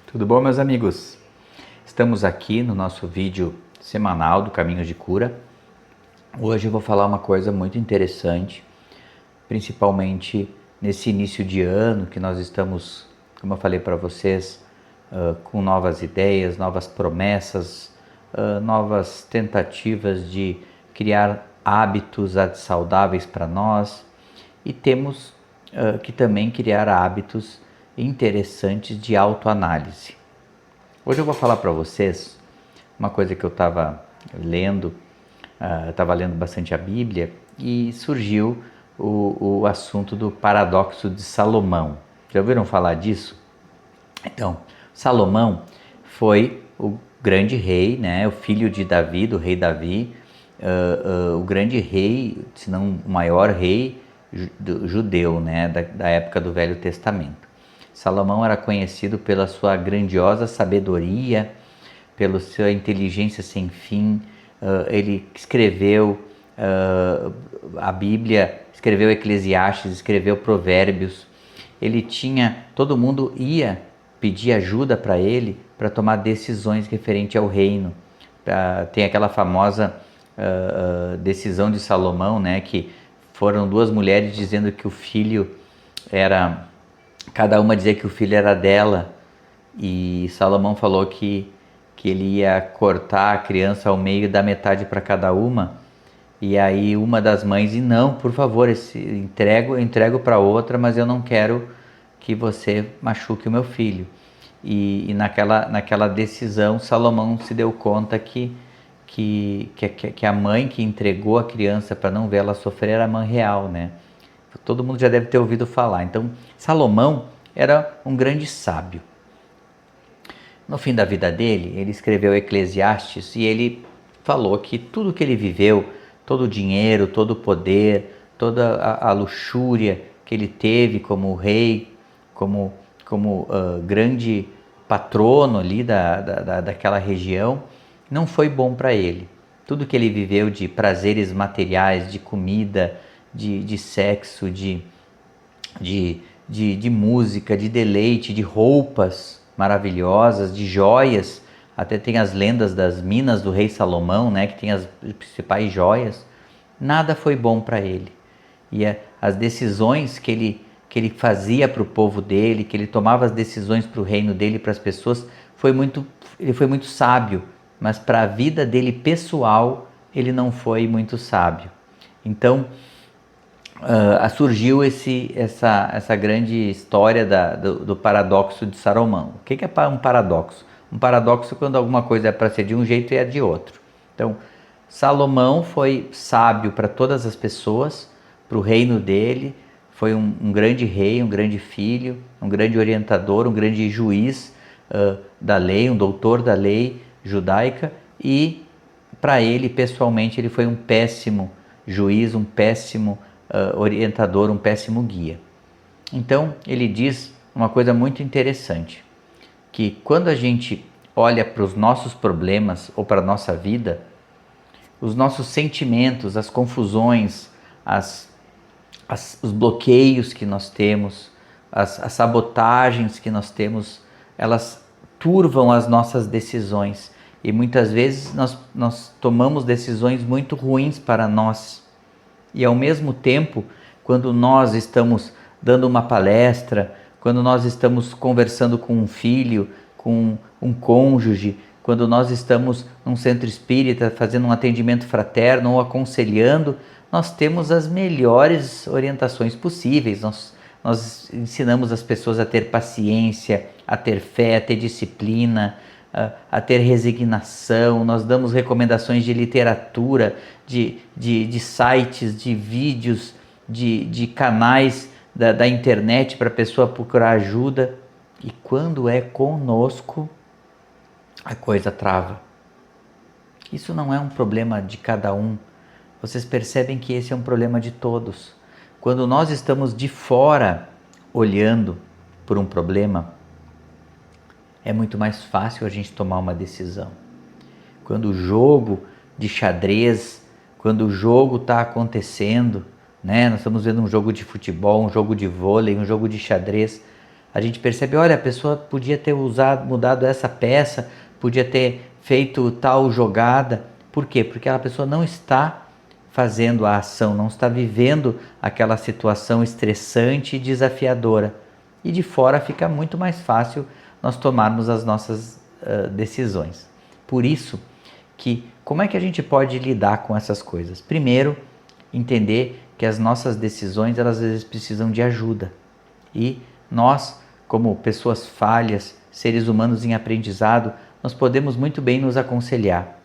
Tudo bom, meus amigos? Estamos aqui no nosso vídeo semanal do Caminho de Cura. Hoje eu vou falar uma coisa muito interessante, principalmente nesse início de ano que nós estamos, como eu falei para vocês, com novas ideias, novas promessas, novas tentativas de criar hábitos saudáveis para nós e temos que também criar hábitos interessantes de autoanálise. Hoje eu vou falar para vocês uma coisa que eu estava lendo, bastante a Bíblia e surgiu o assunto do paradoxo de Salomão. Já ouviram falar disso? Então, Salomão foi o grande rei, né, o filho de Davi, do rei Davi, o grande rei, se não o maior rei judeu, né, da época do Velho Testamento. Salomão era conhecido pela sua grandiosa sabedoria, pela sua inteligência sem fim. Ele escreveu a Bíblia, escreveu Eclesiastes, escreveu Provérbios. Todo mundo ia pedir ajuda para ele para tomar decisões referente ao reino. Tem aquela famosa decisão de Salomão, né, que foram duas mulheres dizendo que o filho era... Cada uma dizia que o filho era dela, e Salomão falou que ele ia cortar a criança ao meio e dar metade para cada uma. E aí uma das mães disse: não, por favor, eu entrego para outra, mas eu não quero que você machuque o meu filho. E naquela decisão Salomão se deu conta que a mãe que entregou a criança para não ver ela sofrer era a mãe real, né? Todo mundo já deve ter ouvido falar. Então, Salomão era um grande sábio. No fim da vida dele, ele escreveu Eclesiastes e ele falou que tudo que ele viveu, todo o dinheiro, todo o poder, toda a luxúria que ele teve como rei, como grande patrono ali daquela região, não foi bom para ele. Tudo que ele viveu de prazeres materiais, de comida, de sexo, de música, de deleite, de roupas maravilhosas, de joias. Até tem as lendas das minas do rei Salomão, né, que tem as principais joias. Nada foi bom para ele. E as decisões que ele fazia para o povo dele, que ele tomava as decisões para o reino dele, para as pessoas, ele foi muito sábio, mas para a vida dele pessoal, ele não foi muito sábio. Então, surgiu essa grande história do paradoxo de Salomão. O que é um paradoxo? Um paradoxo é quando alguma coisa é para ser de um jeito e é de outro. Então, Salomão foi sábio para todas as pessoas, para o reino dele, foi um grande rei, um grande filho, um grande orientador, um grande juiz da lei, um doutor da lei judaica, e para ele, pessoalmente, ele foi um péssimo juiz, um péssimo orientador, um péssimo guia. Então ele diz uma coisa muito interessante, que quando a gente olha para os nossos problemas ou para a nossa vida, os nossos sentimentos, as confusões, os bloqueios que nós temos, as sabotagens que nós temos, elas turvam as nossas decisões e muitas vezes nós tomamos decisões muito ruins para nós. E ao mesmo tempo, quando nós estamos dando uma palestra, quando nós estamos conversando com um filho, com um cônjuge, quando nós estamos num centro espírita fazendo um atendimento fraterno ou aconselhando, nós temos as melhores orientações possíveis. Nós ensinamos as pessoas a ter paciência, a ter fé, a ter disciplina, a ter resignação. Nós damos recomendações de literatura, de sites, de vídeos, de canais da internet para a pessoa procurar ajuda. E quando é conosco, a coisa trava. Isso não é um problema de cada um. Vocês percebem que esse é um problema de todos. Quando nós estamos de fora olhando por um problema, é muito mais fácil a gente tomar uma decisão. Quando o jogo de xadrez, quando o jogo está acontecendo, né? Nós estamos vendo um jogo de futebol, um jogo de vôlei, um jogo de xadrez, a gente percebe, olha, a pessoa podia ter mudado essa peça, podia ter feito tal jogada. Por quê? Porque aquela pessoa não está fazendo a ação, não está vivendo aquela situação estressante e desafiadora. E de fora fica muito mais fácil nós tomarmos as nossas decisões. Por isso que, como é que a gente pode lidar com essas coisas? Primeiro, entender que as nossas decisões, elas às vezes precisam de ajuda. E nós, como pessoas falhas, seres humanos em aprendizado, nós podemos muito bem nos aconselhar.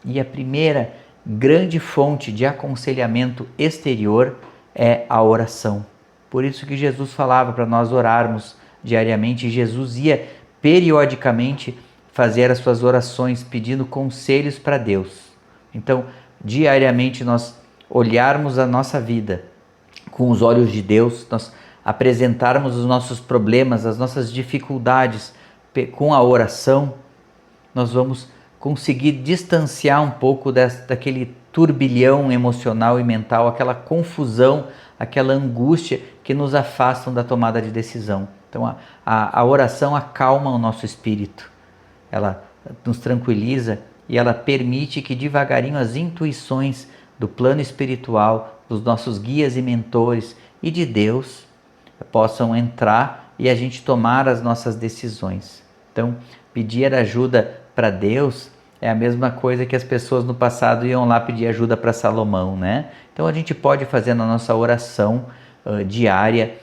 E a primeira grande fonte de aconselhamento exterior é a oração. Por isso que Jesus falava para nós orarmos diariamente. Jesus ia periodicamente fazer as suas orações pedindo conselhos para Deus. Então, diariamente nós olharmos a nossa vida com os olhos de Deus, nós apresentarmos os nossos problemas, as nossas dificuldades com a oração, nós vamos conseguir distanciar um pouco daquele turbilhão emocional e mental, aquela confusão, aquela angústia que nos afastam da tomada de decisão. Então a oração acalma o nosso espírito, ela nos tranquiliza e ela permite que devagarinho as intuições do plano espiritual, dos nossos guias e mentores e de Deus possam entrar e a gente tomar as nossas decisões. Então, pedir ajuda para Deus é a mesma coisa que as pessoas no passado iam lá pedir ajuda para Salomão, né? Então a gente pode fazer na nossa oração diária,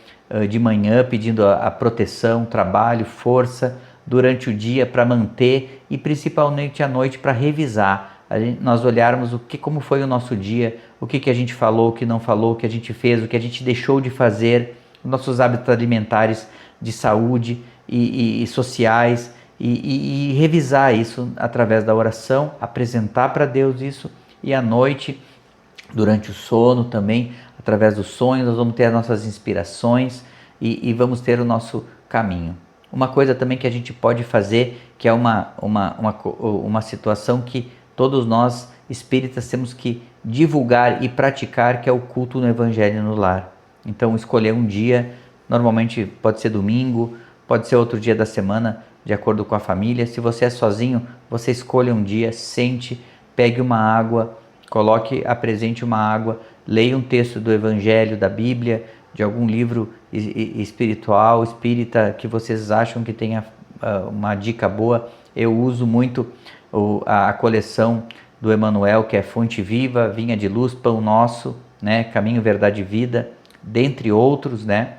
de manhã, pedindo a proteção, trabalho, força durante o dia para manter e principalmente à noite para revisar. Nós olharmos como foi o nosso dia, o que a gente falou, o que não falou, o que a gente fez, o que a gente deixou de fazer, nossos hábitos alimentares, de saúde e sociais, e revisar isso através da oração, apresentar para Deus isso, e à noite, durante o sono também, através dos sonhos, nós vamos ter as nossas inspirações e vamos ter o nosso caminho. Uma coisa também que a gente pode fazer, que é uma situação que todos nós espíritas temos que divulgar e praticar, que é o culto no Evangelho no lar. Então, escolher um dia, normalmente pode ser domingo, pode ser outro dia da semana, de acordo com a família. Se você é sozinho, você escolha um dia, sente, pegue uma água, apresente uma água, leia um texto do Evangelho, da Bíblia, de algum livro espiritual, espírita, que vocês acham que tenha uma dica boa. Eu uso muito a coleção do Emmanuel, que é Fonte Viva, Vinha de Luz, Pão Nosso, né? Caminho, Verdade e Vida, dentre outros, né?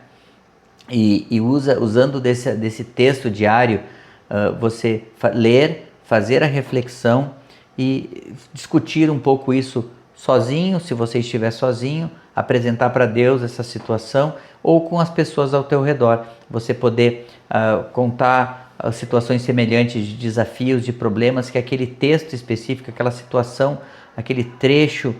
Usando desse texto diário, você ler, fazer a reflexão e discutir um pouco isso sozinho, se você estiver sozinho, apresentar para Deus essa situação, ou com as pessoas ao teu redor. Você poder contar situações semelhantes de desafios, de problemas que aquele texto específico, aquela situação, aquele trecho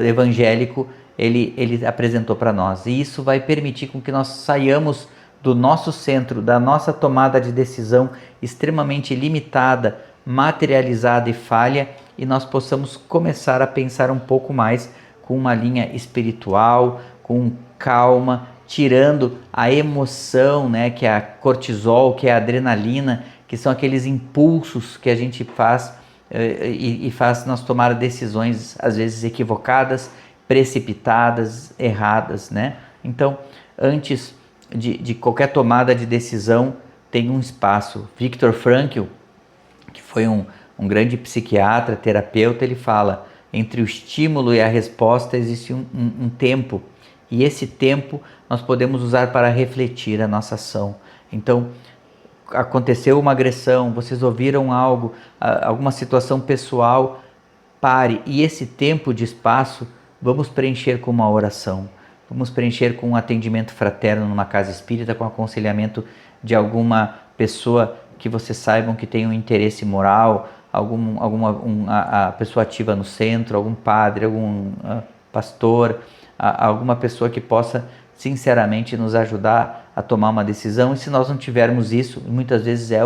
evangélico, ele apresentou para nós. E isso vai permitir com que nós saiamos do nosso centro, da nossa tomada de decisão extremamente limitada, materializada e falha, e nós possamos começar a pensar um pouco mais com uma linha espiritual, com calma, tirando a emoção, né, que é a cortisol, que é a adrenalina, que são aqueles impulsos que a gente faz e faz nós tomar decisões às vezes equivocadas, precipitadas, erradas, né? Então, antes de qualquer tomada de decisão, tem um espaço. Viktor Frankl, que foi um grande psiquiatra, terapeuta, ele fala: entre o estímulo e a resposta existe um tempo, e esse tempo nós podemos usar para refletir a nossa ação. Então, aconteceu uma agressão, vocês ouviram algo, alguma situação pessoal, pare, e esse tempo de espaço vamos preencher com uma oração, vamos preencher com um atendimento fraterno numa casa espírita, com aconselhamento de alguma pessoa que vocês saibam que tem um interesse moral, a pessoa ativa no centro, algum padre, algum pastor, alguma pessoa que possa sinceramente nos ajudar a tomar uma decisão. E se nós não tivermos isso, muitas vezes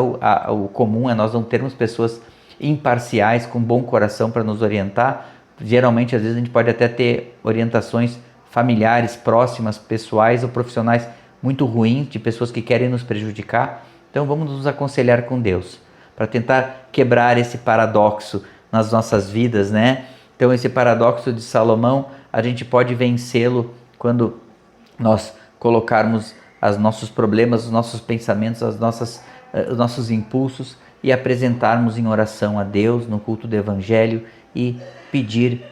o comum é nós não termos pessoas imparciais, com bom coração para nos orientar. Geralmente, às vezes, a gente pode até ter orientações familiares, próximas, pessoais ou profissionais muito ruins, de pessoas que querem nos prejudicar. Então vamos nos aconselhar com Deus, para tentar quebrar esse paradoxo nas nossas vidas, né? Então esse paradoxo de Salomão, a gente pode vencê-lo quando nós colocarmos os nossos problemas, os nossos pensamentos, os nossos impulsos e apresentarmos em oração a Deus no culto do Evangelho e pedir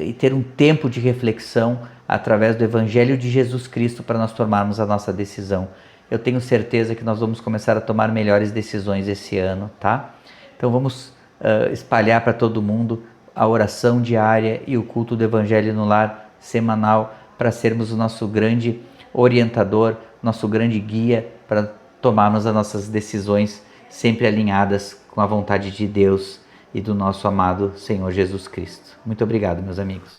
e ter um tempo de reflexão através do Evangelho de Jesus Cristo para nós tomarmos a nossa decisão. Eu tenho certeza que nós vamos começar a tomar melhores decisões esse ano, tá? Então vamos espalhar para todo mundo a oração diária e o culto do Evangelho no lar semanal para sermos o nosso grande orientador, nosso grande guia para tomarmos as nossas decisões sempre alinhadas com a vontade de Deus e do nosso amado Senhor Jesus Cristo. Muito obrigado, meus amigos.